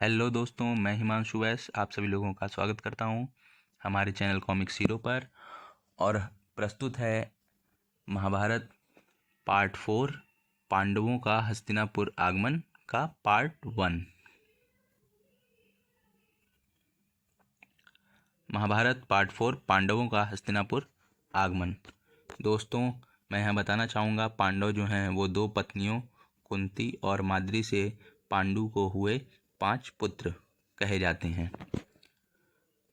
Hello दोस्तों, मैं हिमांशु वैस आप सभी लोगों का स्वागत करता हूं हमारे चैनल कॉमिक हीरो पर। और प्रस्तुत है महाभारत पार्ट 4 पांडवों का हस्तिनापुर आगमन का पार्ट 1। महाभारत पार्ट 4 पांडवों का हस्तिनापुर आगमन। दोस्तों, मैं यहाँ बताना चाहूँगा, पांडव जो हैं वो 2 पत्नियों कुंती और माद्री से पांडु को हुए 5 पुत्र कहे जाते हैं।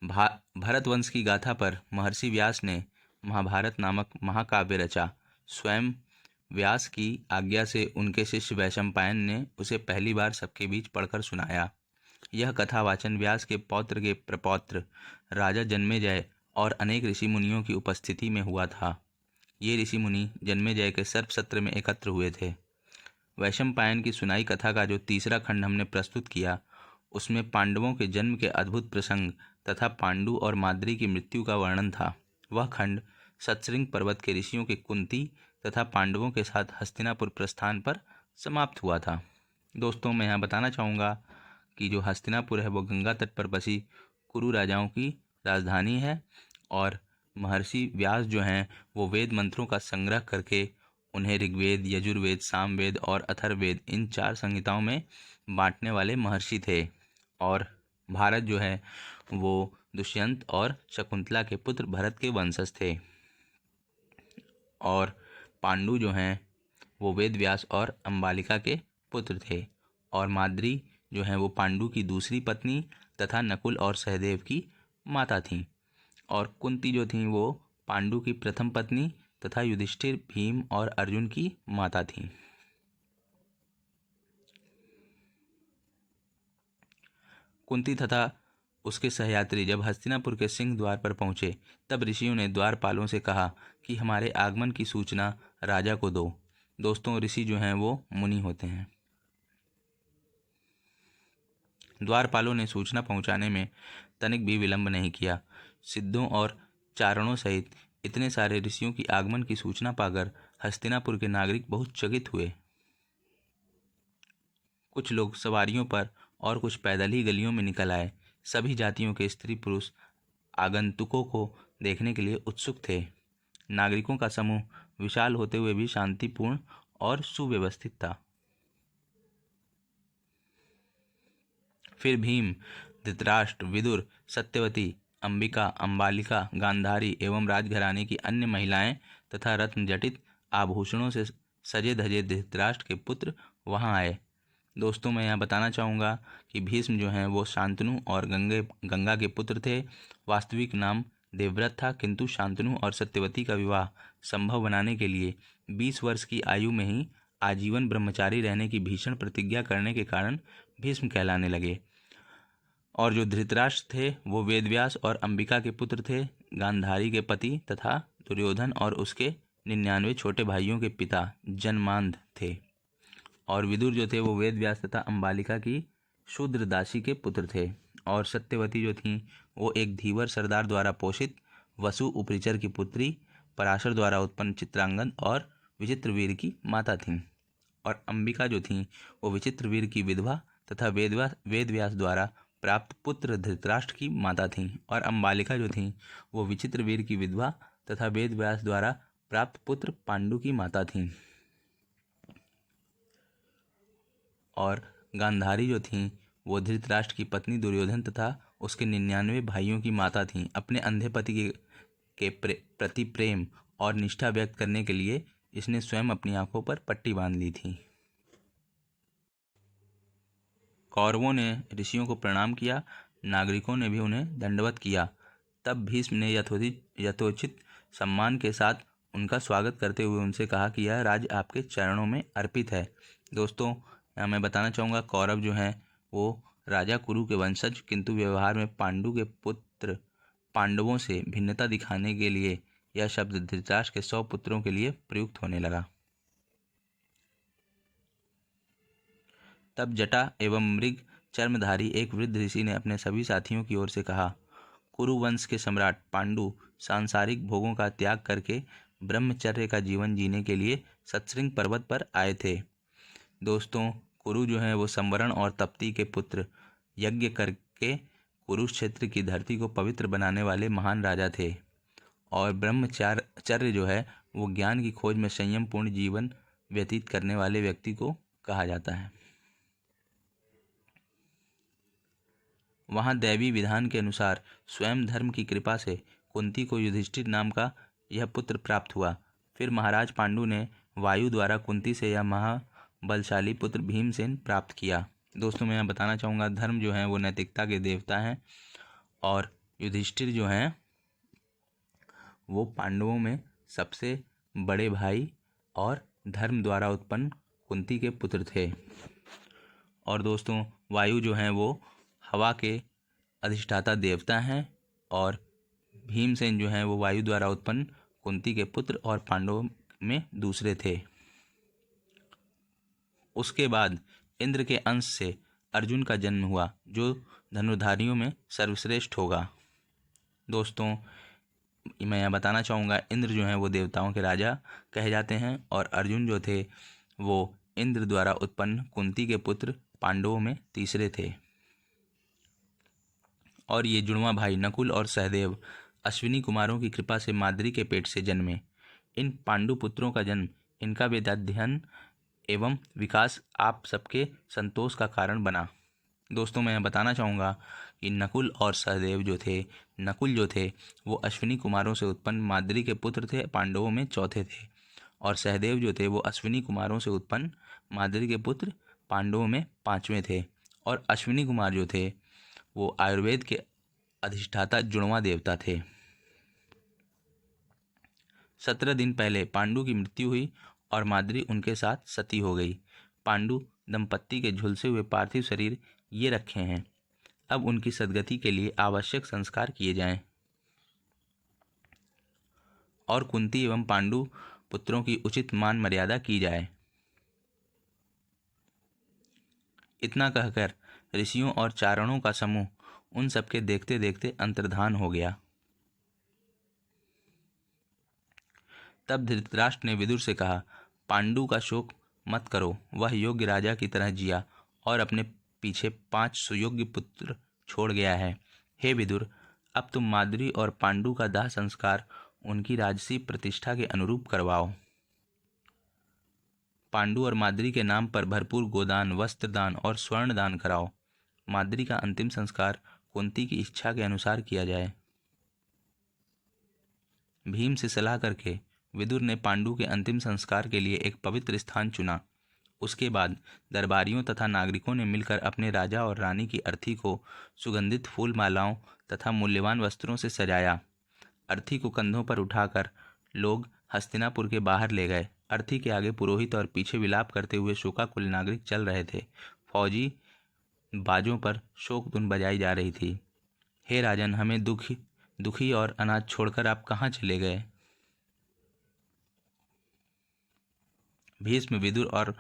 भरत वंश की गाथा पर महर्षि व्यास ने महाभारत नामक महाकाव्य रचा। स्वयं व्यास की आज्ञा से उनके शिष्य वैशंपायन ने उसे पहली बार सबके बीच पढ़कर सुनाया। यह कथा वाचन व्यास के पौत्र के प्रपौत्र राजा जन्मेजय और अनेक ऋषि मुनियों की उपस्थिति में हुआ था। ये ऋषि मुनि जन्मेजय के सर्प सत्र में एकत्र हुए थे। वैशंपायन की सुनाई कथा का जो तीसरा खंड हमने प्रस्तुत किया, उसमें पांडवों के जन्म के अद्भुत प्रसंग तथा पांडु और माद्री की मृत्यु का वर्णन था। वह खंड सतशृंग पर्वत के ऋषियों के कुंती तथा पांडवों के साथ हस्तिनापुर प्रस्थान पर समाप्त हुआ था। दोस्तों, मैं यहाँ बताना चाहूँगा कि जो हस्तिनापुर है वो गंगा तट पर बसी कुरु राजाओं की राजधानी है। और महर्षि व्यास जो हैं वो वेद मंत्रों का संग्रह करके उन्हें ऋग्वेद, यजुर्वेद, सामवेद और अथर्ववेद इन 4 संहिताओं में बांटने वाले महर्षि थे। और भारत जो है वो दुष्यंत और शकुंतला के पुत्र भरत के वंशज थे। और पांडु जो हैं वो वेद व्यास और अंबालिका के पुत्र थे। और माद्री जो हैं वो पांडु की दूसरी पत्नी तथा नकुल और सहदेव की माता थीं। और कुंती जो थीं वो पांडु की प्रथम पत्नी तथा युधिष्ठिर, भीम और अर्जुन की माता थीं। कुंती तथा उसके सहयात्री जब हस्तिनापुर के सिंह द्वार पर पहुंचे, तब ऋषियों ने द्वारपालों से कहा कि हमारे आगमन की सूचना राजा को दो। दोस्तों, ऋषि जो हैं वो मुनि होते हैं। द्वारपालों ने सूचना पहुंचाने में तनिक भी विलंब नहीं किया। सिद्धों और चारणों सहित इतने सारे ऋषियों की आगमन की सूचना पाकर हस्तिनापुर के नागरिक बहुत चकित हुए। कुछ लोग सवारियों पर और कुछ पैदल ही गलियों में निकल आए। सभी जातियों के स्त्री पुरुष आगंतुकों को देखने के लिए उत्सुक थे। नागरिकों का समूह विशाल होते हुए भी शांतिपूर्ण और सुव्यवस्थित था। फिर भीम, धृतराष्ट्र, विदुर, सत्यवती, अंबिका, अंबालिका, गांधारी एवं राजघराने की अन्य महिलाएं तथा रत्न जटित आभूषणों से सजे धजे धृतराष्ट्र के पुत्र वहां आए। दोस्तों, मैं यहाँ बताना चाहूँगा कि भीष्म जो हैं वो शांतनु और गंगा के पुत्र थे। वास्तविक नाम देवव्रत था, किंतु शांतनु और सत्यवती का विवाह संभव बनाने के लिए 20 वर्ष की आयु में ही आजीवन ब्रह्मचारी रहने की भीषण प्रतिज्ञा करने के कारण भीष्म कहलाने लगे। और जो धृतराष्ट्र थे वो वेदव्यास और अंबिका के पुत्र थे, गांधारी के पति तथा दुर्योधन और उसके 99 छोटे भाइयों के पिता जन्मांध थे। और विदुर जो थे वो वेदव्यास तथा अंबालिका की शूद्र दासी के पुत्र थे। और सत्यवती जो थीं वो एक धीवर सरदार द्वारा पोषित वसु उपरिचर की पुत्री, पराशर द्वारा उत्पन्न चित्रांगद और विचित्रवीर की माता थीं। और अंबिका जो थीं वो विचित्रवीर की विधवा तथा वेदव्यास द्वारा प्राप्त पुत्र धृतराष्ट्र की माता थीं। और अंबालिका जो थीं वो विचित्रवीर की विधवा तथा वेदव्यास द्वारा प्राप्त पुत्र पांडु की माता थीं। और गांधारी जो थीं वो धृतराष्ट्र की पत्नी दुर्योधन तथा उसके 99 भाइयों की माता थीं। अपने अंधे पति के प्रति प्रेम और निष्ठा व्यक्त करने के लिए इसने स्वयं अपनी आंखों पर पट्टी बांध ली थी। कौरवों ने ऋषियों को प्रणाम किया, नागरिकों ने भी उन्हें दंडवत किया। तब भीष्म ने यथोचित सम्मान के साथ उनका स्वागत करते हुए उनसे कहा कि यह राज्य आपके चरणों में अर्पित है। दोस्तों, यहाँ मैं बताना चाहूँगा, कौरव जो हैं वो राजा कुरु के वंशज, किंतु व्यवहार में पांडु के पुत्र पांडवों से भिन्नता दिखाने के लिए यह शब्द धृतराष्ट्र के 100 पुत्रों के लिए प्रयुक्त होने लगा। तब जटा एवं मृग चर्मधारी एक वृद्ध ऋषि ने अपने सभी साथियों की ओर से कहा, कुरु वंश के सम्राट पांडु सांसारिक भोगों का त्याग करके ब्रह्मचर्य का जीवन जीने के लिए सतशृंग पर्वत पर आए थे। दोस्तों, कुरु जो हैं वो संवरण और तप्ती के पुत्र यज्ञ करके कुरुक्षेत्र की धरती को पवित्र बनाने वाले महान राजा थे। और ब्रह्मचर्य जो है वो ज्ञान की खोज में संयम पूर्ण जीवन व्यतीत करने वाले व्यक्ति को कहा जाता है। वहाँ दैवी विधान के अनुसार स्वयं धर्म की कृपा से कुंती को युधिष्ठिर नाम का यह पुत्र प्राप्त हुआ। फिर महाराज पांडु ने वायु द्वारा कुंती से यह महाबलशाली पुत्र भीमसेन प्राप्त किया। दोस्तों मैं यहाँ बताना चाहूँगा, धर्म जो है वो नैतिकता के देवता हैं और युधिष्ठिर जो हैं वो पांडवों में सबसे बड़े भाई और धर्म द्वारा उत्पन्न कुंती के पुत्र थे। और दोस्तों वायु जो हैं वो हवा के अधिष्ठाता देवता हैं और भीमसेन जो हैं वो वायु द्वारा उत्पन्न कुंती के पुत्र और पांडवों में दूसरे थे। उसके बाद इंद्र के अंश से अर्जुन का जन्म हुआ जो धनुर्धारियों में सर्वश्रेष्ठ होगा। दोस्तों मैं यह बताना चाहूँगा, इंद्र जो हैं वो देवताओं के राजा कहे जाते हैं और अर्जुन जो थे वो इंद्र द्वारा उत्पन्न कुंती के पुत्र पांडवों में तीसरे थे। और ये जुड़वा भाई नकुल और सहदेव अश्विनी कुमारों की कृपा से माद्री के पेट से जन्मे। इन पांडु पुत्रों का जन्म, इनका वेदाध्ययन एवं विकास आप सबके संतोष का कारण बना। दोस्तों मैं बताना चाहूँगा कि नकुल और सहदेव जो थे, नकुल जो थे वो अश्विनी कुमारों से उत्पन्न माद्री के पुत्र थे, पांडवों में चौथे थे। और सहदेव जो थे वो अश्विनी कुमारों से उत्पन्न माद्री के पुत्र, पांडवों में पांचवें थे। और अश्विनी कुमार जो थे वो आयुर्वेद के अधिष्ठाता जुड़वा देवता थे। 17 दिन पहले पांडु की मृत्यु हुई और माद्री उनके साथ सती हो गई। पांडु दंपत्ति के झुलसे हुए पार्थिव शरीर ये रखे हैं। अब उनकी सद्गति के लिए आवश्यक संस्कार किए जाएं और कुंती एवं पांडु पुत्रों की उचित मान मर्यादा की जाए। इतना कहकर ऋषियों और चारणों का समूह उन सबके देखते देखते अंतर्धान हो गया। तब धृतराष्ट्र ने विदुर से कहा, पांडु का शोक मत करो, वह योग्य राजा की तरह जिया और अपने पीछे 5 सुयोग्य पुत्र छोड़ गया है। हे विदुर, अब तुम माद्री और पांडु का दाह संस्कार उनकी राजसी प्रतिष्ठा के अनुरूप करवाओ। पांडु और माद्री के नाम पर भरपूर गोदान, वस्त्रदान और स्वर्ण दान कराओ। माद्री का अंतिम संस्कार कुंती की इच्छा के अनुसार किया जाए। भीम से सलाह करके विदुर ने पांडु के अंतिम संस्कार के लिए एक पवित्र स्थान चुना। उसके बाद दरबारियों तथा नागरिकों ने मिलकर अपने राजा और रानी की अर्थी को सुगंधित फूल मालाओं तथा मूल्यवान वस्त्रों से सजाया। अर्थी को कंधों पर उठाकर लोग हस्तिनापुर के बाहर ले गए। अर्थी के आगे पुरोहित और पीछे विलाप करते हुए शोकाकुल नागरिक चल रहे थे। फौजी बाजों पर शोक धुन बजाई जा रही थी। हे राजन, हमें दुखी और अनाथ छोड़कर आप कहाँ चले गए? भीष्म, विदुर और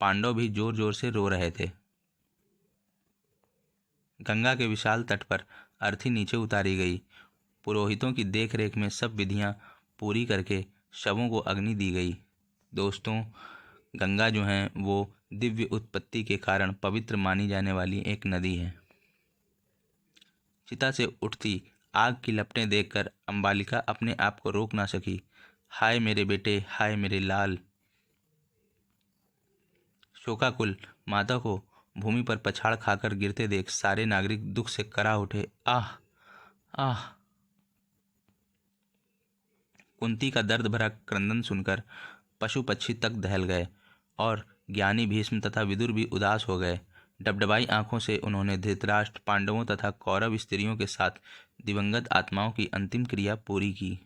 पांडव भी जोर जोर से रो रहे थे। गंगा के विशाल तट पर अर्थी नीचे उतारी गई। पुरोहितों की देखरेख में सब विधियां पूरी करके शवों को अग्नि दी गई। दोस्तों गंगा जो है वो दिव्य उत्पत्ति के कारण पवित्र मानी जाने वाली एक नदी है। चिता से उठती आग की लपटें देखकर अंबालिका अपने आप को रोक ना सकी। हाय मेरे बेटे, हाय मेरे लाल। शोकाकुल माता को भूमि पर पछाड़ खाकर गिरते देख सारे नागरिक दुख से करा उठे। आह आह। कुंती का दर्द भरा क्रंदन सुनकर पशु पक्षी तक दहल गए और ज्ञानी भीष्म तथा विदुर भी उदास हो गए। डबडबाई आंखों से उन्होंने धृतराष्ट्र, पांडवों तथा कौरव स्त्रियों के साथ दिवंगत आत्माओं की अंतिम क्रिया पूरी की।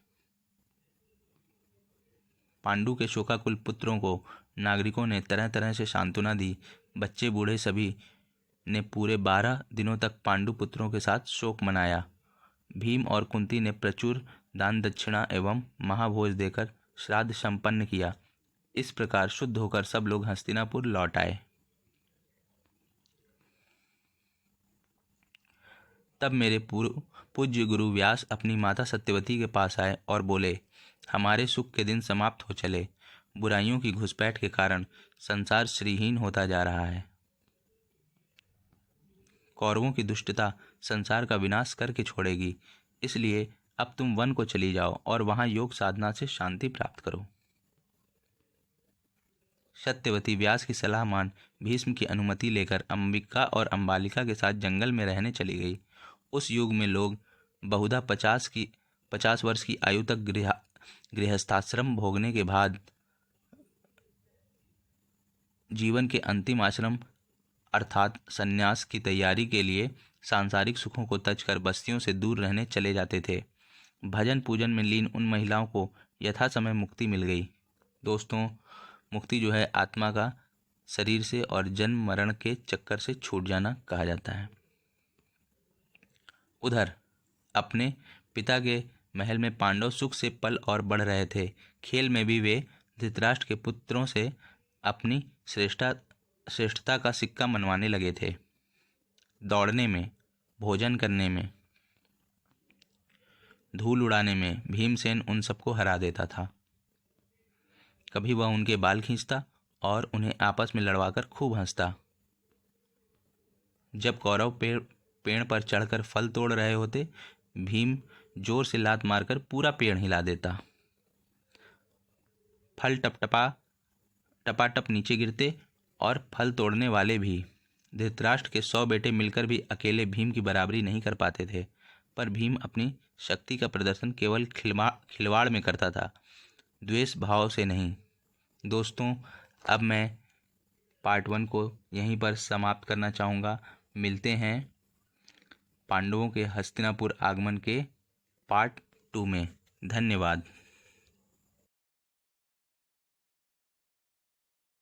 पांडु के शोकाकुल पुत्रों को नागरिकों ने तरह तरह से सांत्वना दी। बच्चे बूढ़े सभी ने पूरे 12 दिनों तक पांडु पुत्रों के साथ शोक मनाया। भीम और कुंती ने प्रचुर दान दक्षिणा एवं महाभोज देकर श्राद्ध संपन्न किया। इस प्रकार शुद्ध होकर सब लोग हस्तिनापुर लौट आए। तब मेरे पूज्य गुरु व्यास अपनी माता सत्यवती के पास आए और बोले, हमारे सुख के दिन समाप्त हो चले। बुराइयों की घुसपैठ के कारण संसार श्रीहीन होता जा रहा है। कौरवों की दुष्टता संसार का विनाश करके छोड़ेगी। इसलिए अब तुम वन को चली जाओ और वहां योग साधना से शांति प्राप्त करो। सत्यवती व्यास की सलाह मान भीष्म की अनुमति लेकर अंबिका और अंबालिका के साथ जंगल में रहने चली गई। उस युग में लोग बहुधा 50 वर्ष की आयु तक गृहस्थाश्रम भोगने के बाद जीवन के अंतिम आश्रम अर्थात संन्यास की तैयारी के लिए सांसारिक सुखों को त्याज कर बस्तियों से दूर रहने चले जाते थे। भजन पूजन में लीन उन महिलाओं को यथा समय मुक्ति मिल गई। दोस्तों, मुक्ति जो है आत्मा का शरीर से और जन्म मरण के चक्कर से छूट जाना कहा जाता है। उधर अपने पिता के महल में पांडव सुख से पल और बढ़ रहे थे। खेल में भी वे धृतराष्ट्र के पुत्रों से अपनी श्रेष्ठता का सिक्का मनवाने लगे थे। दौड़ने में, भोजन करने में, धूल उड़ाने में भीमसेन उन सबको हरा देता था। कभी वह उनके बाल खींचता और उन्हें आपस में लड़वाकर खूब हंसता। जब कौरव पेड़ पर चढ़कर फल तोड़ रहे होते, भीम जोर से लात मारकर पूरा पेड़ हिला देता। फल टपाटप नीचे गिरते और फल तोड़ने वाले भी। धृतराष्ट्र के 100 बेटे मिलकर भी अकेले भीम की बराबरी नहीं कर पाते थे, पर भीम अपनी शक्ति का प्रदर्शन केवल खिलवाड़ में करता था, द्वेष भाव से नहीं। दोस्तों, अब मैं पार्ट 1 को यहीं पर समाप्त करना चाहूँगा। मिलते हैं पांडवों के हस्तिनापुर आगमन के पार्ट 2 में। धन्यवाद।